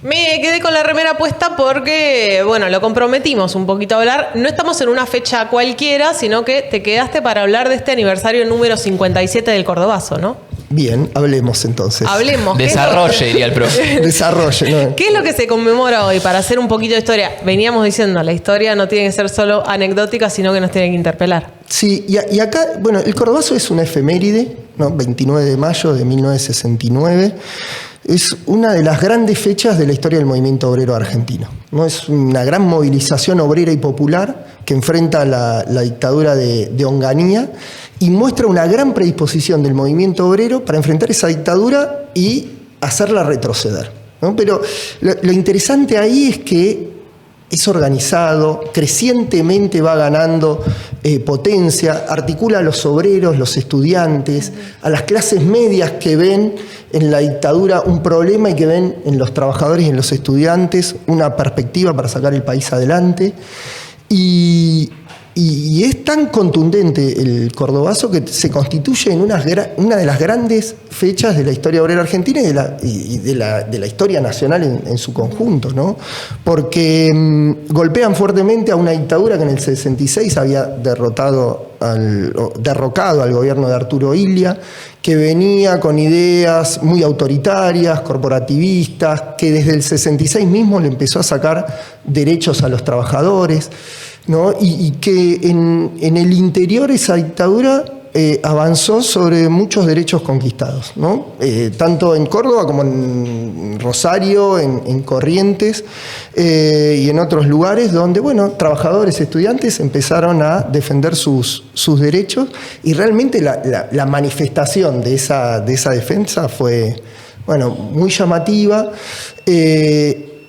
Me quedé con la remera puesta porque, bueno, lo comprometimos un poquito a hablar. No estamos en una fecha cualquiera, sino que te quedaste para hablar de este aniversario número 57 del Cordobazo, ¿no? Bien, hablemos entonces. Hablemos. Desarrolle, diría el profe. Desarrolle, ¿no? ¿Qué es lo que se conmemora hoy? Para hacer un poquito de historia. Veníamos diciendo, la historia no tiene que ser solo anecdótica, sino que nos tiene que interpelar. Sí, y acá, bueno, el Cordobazo es una efeméride, ¿no? 29 de mayo de 1969. Es una de las grandes fechas de la historia del movimiento obrero argentino, ¿no? Es una gran movilización obrera y popular que enfrenta la dictadura de Onganía y muestra una gran predisposición del movimiento obrero para enfrentar esa dictadura y hacerla retroceder, ¿no? Pero lo interesante ahí es que es organizado, crecientemente va ganando potencia, articula a los obreros, los estudiantes, a las clases medias que ven en la dictadura un problema y que ven en los trabajadores y en los estudiantes una perspectiva para sacar el país adelante. Y es tan contundente el Cordobazo que se constituye en una de las grandes fechas de la historia obrera argentina y de la historia nacional en su conjunto, ¿no? Porque golpean fuertemente a una dictadura que en el 66 había derrocado al gobierno de Arturo Illia, que venía con ideas muy autoritarias, corporativistas, que desde el 66 mismo le empezó a sacar derechos a los trabajadores, ¿no? Y que en el interior esa dictadura avanzó sobre muchos derechos conquistados, ¿no? Tanto en Córdoba como en Rosario, en Corrientes y en otros lugares donde, bueno, trabajadores, estudiantes empezaron a defender sus derechos y realmente la manifestación de esa defensa fue, bueno, muy llamativa.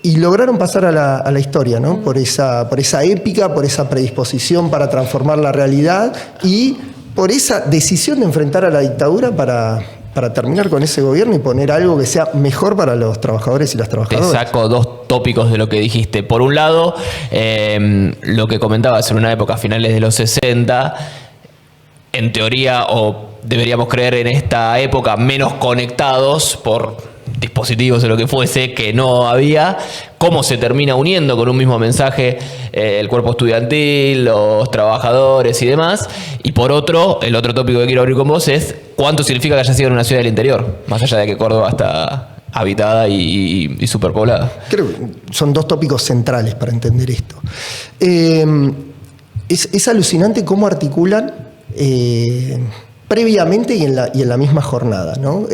Y lograron pasar a la historia, ¿no? Por esa épica, por esa predisposición para transformar la realidad y por esa decisión de enfrentar a la dictadura para terminar con ese gobierno y poner algo que sea mejor para los trabajadores y las trabajadoras. Te saco dos tópicos de lo que dijiste. Por un lado, lo que comentabas en una época, finales de los 60, en teoría, o deberíamos creer en esta época, menos conectados por dispositivos o lo que fuese, que no había, cómo se termina uniendo con un mismo mensaje el cuerpo estudiantil, los trabajadores y demás. Y por otro, el otro tópico que quiero abrir con vos es cuánto significa que haya sido en una ciudad del interior, más allá de que Córdoba está habitada y superpoblada. Creo que son dos tópicos centrales para entender esto. Es alucinante cómo articulan previamente y en la misma jornada, ¿no?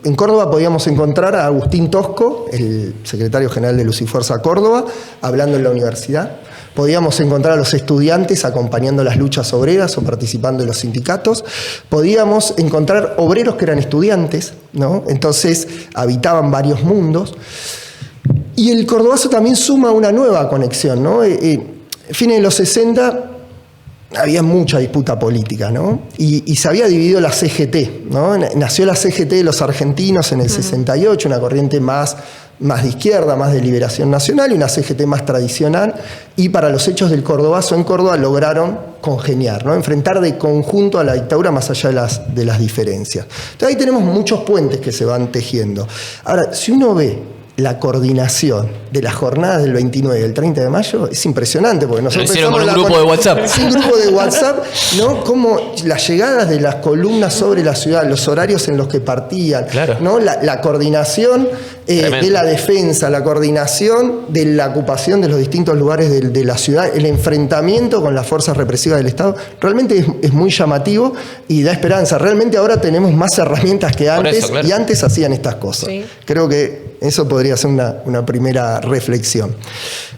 En Córdoba podíamos encontrar a Agustín Tosco, el secretario general de Luz y Fuerza Córdoba, hablando en la universidad. Podíamos encontrar a los estudiantes acompañando las luchas obreras o participando en los sindicatos. Podíamos encontrar obreros que eran estudiantes, ¿no? Entonces habitaban varios mundos. Y el Cordobazo también suma una nueva conexión, ¿no? Fines de los 60 había mucha disputa política, ¿no? Y se había dividido la CGT, ¿no? Nació la CGT de los argentinos en el 68, una corriente más de izquierda, más de liberación nacional, y una CGT más tradicional, y para los hechos del Cordobazo en Córdoba lograron congeniar, ¿no? Enfrentar de conjunto a la dictadura más allá de las diferencias. Entonces ahí tenemos muchos puentes que se van tejiendo. Ahora, si uno ve la coordinación de las jornadas del 29 y del 30 de mayo, es impresionante, porque nosotros lo hicieron con un grupo de WhatsApp. Es un grupo de WhatsApp, ¿no? Como las llegadas de las columnas sobre la ciudad, los horarios en los que partían, claro, ¿no? La coordinación de la defensa, la coordinación de la ocupación de los distintos lugares de la ciudad, el enfrentamiento con las fuerzas represivas del Estado, realmente es muy llamativo y da esperanza. Realmente ahora tenemos más herramientas que antes, eso, claro, y antes hacían estas cosas. Sí. Creo que eso podría ser una primera reflexión.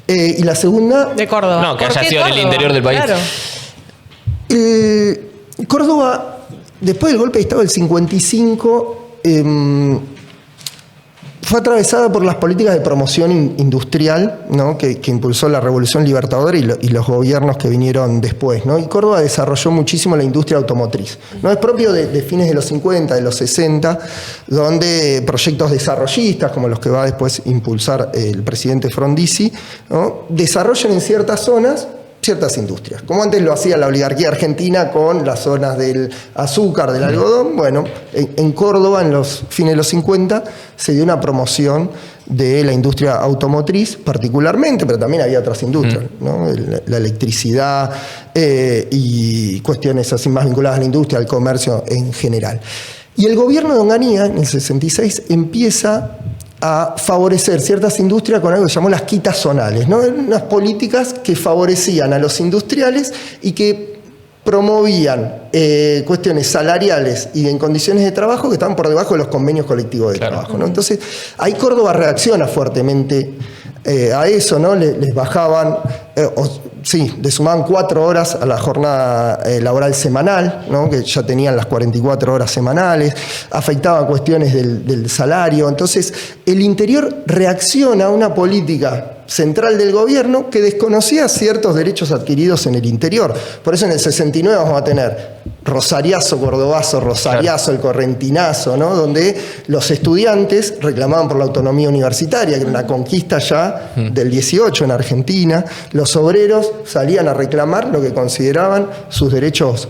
Y la segunda... De Córdoba. No, que haya sido Córdoba, en el interior del país. Claro. Córdoba, después del golpe de Estado del 55, fue atravesada por las políticas de promoción industrial, ¿no? que impulsó la Revolución Libertadora y los gobiernos que vinieron después, ¿no? Y Córdoba desarrolló muchísimo la industria automotriz, ¿no? Es propio de fines de los 50, de los 60, donde proyectos desarrollistas, como los que va después a impulsar el presidente Frondizi, ¿no? Desarrollan en ciertas zonas ciertas industrias. Como antes lo hacía la oligarquía argentina con las zonas del azúcar, del algodón, bueno, en Córdoba, en los fines de los 50, se dio una promoción de la industria automotriz particularmente, pero también había otras industrias, ¿no? La electricidad y cuestiones así más vinculadas a la industria, al comercio en general. Y el gobierno de Onganía, en el 66, empieza a favorecer ciertas industrias con algo que se llamó las quitas zonales, ¿no? Unas políticas que favorecían a los industriales y que promovían cuestiones salariales y en condiciones de trabajo que estaban por debajo de los convenios colectivos de trabajo, ¿no? Entonces, ahí Córdoba reacciona fuertemente a eso, ¿no? Les bajaban, le sumaban 4 horas a la jornada laboral semanal, ¿no? Que ya tenían las 44 horas semanales, afectaba cuestiones del salario. Entonces, el interior reacciona a una política central del gobierno que desconocía ciertos derechos adquiridos en el interior. Por eso en el 69 vamos a tener Rosariazo, Cordobazo, Rosariazo, el Correntinazo, ¿no? Donde los estudiantes reclamaban por la autonomía universitaria, que era una conquista ya del 18 en Argentina. Los obreros salían a reclamar lo que consideraban sus derechos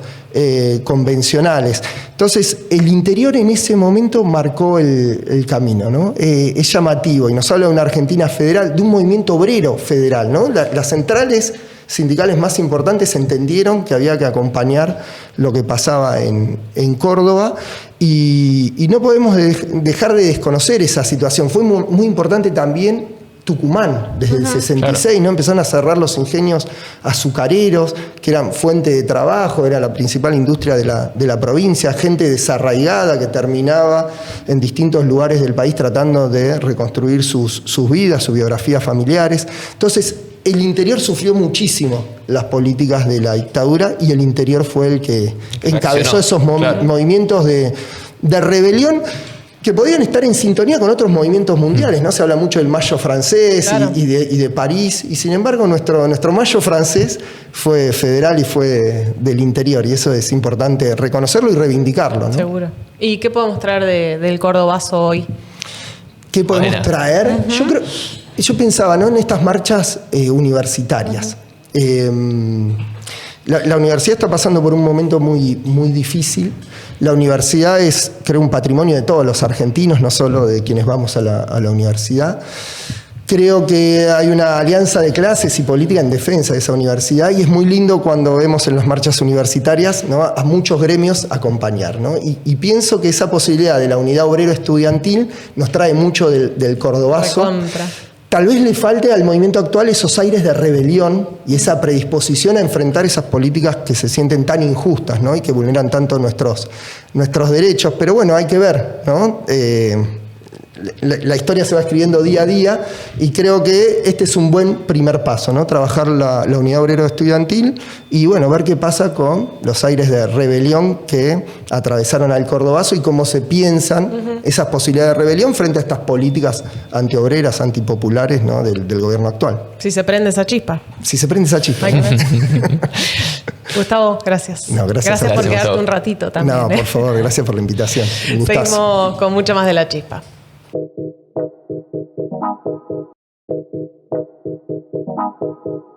convencionales. Entonces, el interior en ese momento marcó el camino, ¿no? Es llamativo y nos habla de una Argentina federal, de un movimiento obrero federal, ¿no? Las centrales sindicales más importantes entendieron que había que acompañar lo que pasaba en Córdoba y no podemos dejar de desconocer esa situación. Fue muy importante también Tucumán, desde el 66, ¿no? Empezaron a cerrar los ingenios azucareros, que eran fuente de trabajo, era la principal industria de la provincia, gente desarraigada que terminaba en distintos lugares del país tratando de reconstruir sus vidas, sus biografías familiares. Entonces, el interior sufrió muchísimo las políticas de la dictadura y el interior fue el que encabezó esos movimientos de rebelión que podían estar en sintonía con otros movimientos mundiales, ¿no? Se habla mucho del Mayo francés y de París, y sin embargo nuestro Mayo francés fue federal y fue del interior, y eso es importante reconocerlo y reivindicarlo, ¿no? Seguro. ¿Y qué podemos traer del Cordobazo hoy? ¿Qué podemos traer? Yo pensaba, ¿no? En estas marchas universitarias. La universidad está pasando por un momento muy, muy difícil. La universidad es, creo, un patrimonio de todos los argentinos, no solo de quienes vamos a la universidad. Creo que hay una alianza de clases y política en defensa de esa universidad y es muy lindo cuando vemos en las marchas universitarias, ¿no? A muchos gremios acompañar, ¿no? Y pienso que esa posibilidad de la unidad obrero estudiantil nos trae mucho del Cordobazo. Recontra. Tal vez le falte al movimiento actual esos aires de rebelión y esa predisposición a enfrentar esas políticas que se sienten tan injustas, ¿no? Y que vulneran tanto nuestros derechos. Pero bueno, hay que ver, ¿no? La historia se va escribiendo día a día y creo que este es un buen primer paso, ¿no? Trabajar la unidad obrero estudiantil y bueno, ver qué pasa con los aires de rebelión que atravesaron al Cordobazo y cómo se piensan esas posibilidades de rebelión frente a estas políticas antiobreras, antipopulares, ¿no? del gobierno actual. Si se prende esa chispa. Si se prende esa chispa. Hay que ver. Gustavo, gracias. No, gracias por Gustavo. quedarte un ratito también. No, por favor, gracias por la invitación. Un gustazo. Seguimos con mucho más de La Chispa. Thank you.